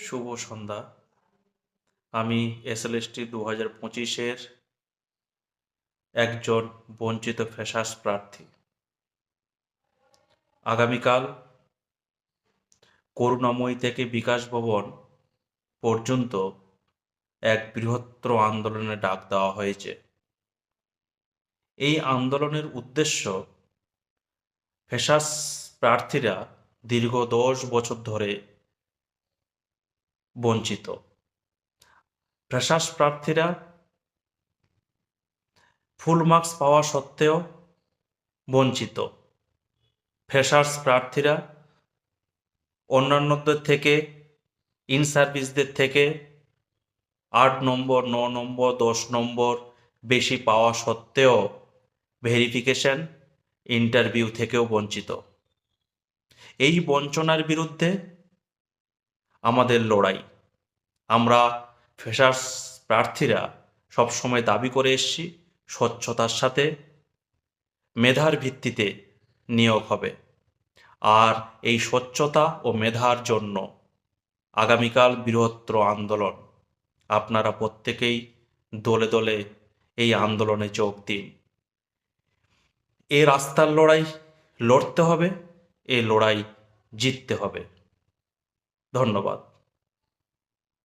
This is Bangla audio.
শুভ সন্ধ্যা। আমি এসএলএসটি 2025-এর একজন বঞ্চিত ফ্রেশার্স প্রার্থী। আগামীকাল করুণাময়ী থেকে বিকাশ ভবন পর্যন্ত এক বৃহত্তর আন্দোলনের ডাক দেওয়া হয়েছে। এই আন্দোলনের উদ্দেশ্য ফ্রেশার্স প্রার্থীরা দীর্ঘ 10 বছর ধরে বঞ্চিত। ফ্রেশার্স প্রার্থীরা ফুল মার্কস পাওয়া সত্ত্বেও বঞ্চিত। ফ্রেশার্স প্রার্থীরা অন্যান্যদের থেকে, ইন সার্ভিসদের থেকে 8 নম্বর, 9 নম্বর, 10 নম্বর বেশি পাওয়া সত্ত্বেও ভেরিফিকেশন, ইন্টারভিউ থেকেও বঞ্চিত। এই বঞ্চনার বিরুদ্ধে আমাদের লড়াই। আমরা ফ্রেশার্স প্রার্থীরা সবসময় দাবি করে এসেছি স্বচ্ছতার সাথে মেধার ভিত্তিতে নিয়োগ হবে। আর এই স্বচ্ছতা ও মেধার জন্য আগামীকাল বৃহত্তর আন্দোলন। আপনারা প্রত্যেকেই দলে দলে এই আন্দোলনে যোগ দিন। এই রাস্তার লড়াই লড়তে হবে, এই লড়াই জিততে হবে। ধন্যবাদ।